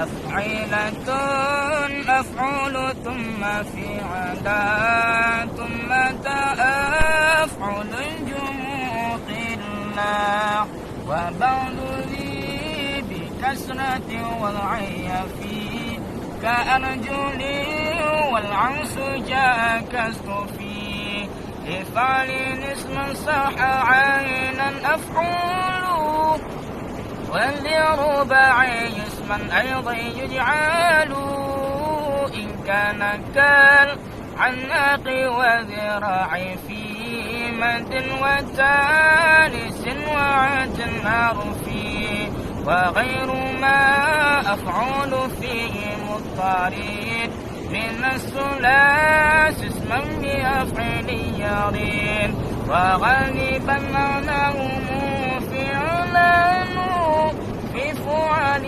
أفعلة أفعل ثم فعلا ثم أفعل الجموع قلا وبعد ذي بكسرة والعي في كأرجلي والعكس جاء كاستفي لفعل اسما صح عينا أفعل ولرباعي اسما أيضا يجعل إن كان كالعناق وذراع في مد وتالس وعتنار فيه وغير ما أفعل فيه مضطرد من الثلاث اسما بأفعل يرين وغالبا معناه فعلا في فعل